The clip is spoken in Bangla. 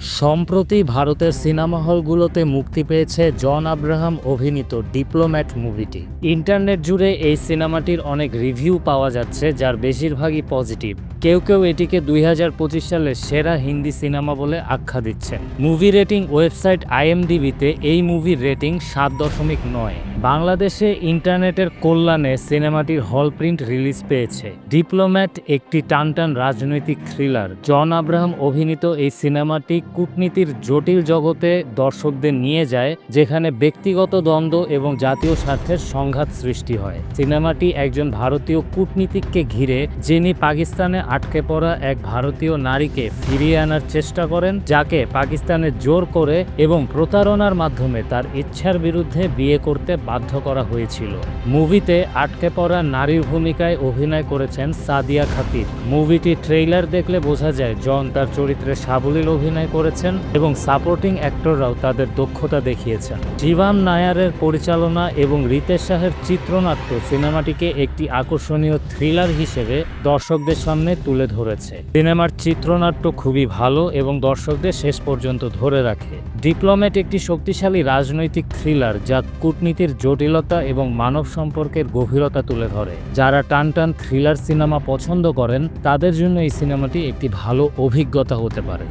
সম্প্রতি ভারতের সিনেমা হলগুলোতে মুক্তি পেয়েছে জন আব্রাহাম অভিনীত ডিপ্লোম্যাট মুভিটি। ইন্টারনেট জুড়ে এই সিনেমাটির অনেক রিভিউ পাওয়া যাচ্ছে, যার বেশিরভাগই পজিটিভ। কেউ কেউ এটিকে 2025 সালের সেরা হিন্দি সিনেমা বলে আখ্যা দিচ্ছেন। মুভি রেটিং ওয়েবসাইট IMDb-তে এই মুভির রেটিং 7.9। বাংলাদেশে ইন্টারনেটের কল্যাণে সিনেমাটির হল প্রিন্ট রিলিজ পেয়েছে। ডিপ্লোম্যাট একটি টানটান রাজনৈতিক থ্রিলার। জন আব্রাহাম অভিনীত এই সিনেমাটি কূটনীতির জটিল জগতে দর্শকদের নিয়ে যায়, যেখানে ব্যক্তিগত দ্বন্দ্ব এবং জাতীয় স্বার্থের সংঘাত সৃষ্টি হয়। সিনেমাটি একজন ভারতীয় কূটনীতিককে ঘিরে, যিনি পাকিস্তানে আটকে পড়া এক ভারতীয় নারীকে ফিরিয়ে আনার চেষ্টা করেন, যাকে পাকিস্তানে জোর করে এবং প্রতারণার মাধ্যমে তার ইচ্ছার বিরুদ্ধে বিয়ে করতে বাধ্য করা হয়েছিল। মুভিতে আটকে পড়া নারীর ভূমিকায় অভিনয় করেছেন সাদিয়া খাতিব। মুভিটির ট্রেইলার দেখলে বোঝা যায় জন তার চরিত্রে সাবলীল অভিনয় করেছেন এবং সাপোর্টিং অ্যাক্টররাও তাদের দক্ষতা দেখিয়েছেন। শিবাম নায়ারের পরিচালনা এবং রিতেশ শাহের চিত্রনাট্য সিনেমাটিকে একটি আকর্ষণীয় থ্রিলার হিসেবে দর্শকদের সামনে তুলে ধরেছে। সিনেমার চিত্রনাট্য খুবই ভালো এবং দর্শকদের শেষ পর্যন্ত ধরে রাখে। ডিপ্লোম্যাট একটি শক্তিশালী রাজনৈতিক থ্রিলার যা কূটনীতির জটিলতা এবং মানব সম্পর্কের গভীরতা তুলে ধরে। যারা টানটান থ্রিলার সিনেমা পছন্দ করেন তাদের জন্য এই সিনেমাটি একটি ভালো অভিজ্ঞতা হতে পারে।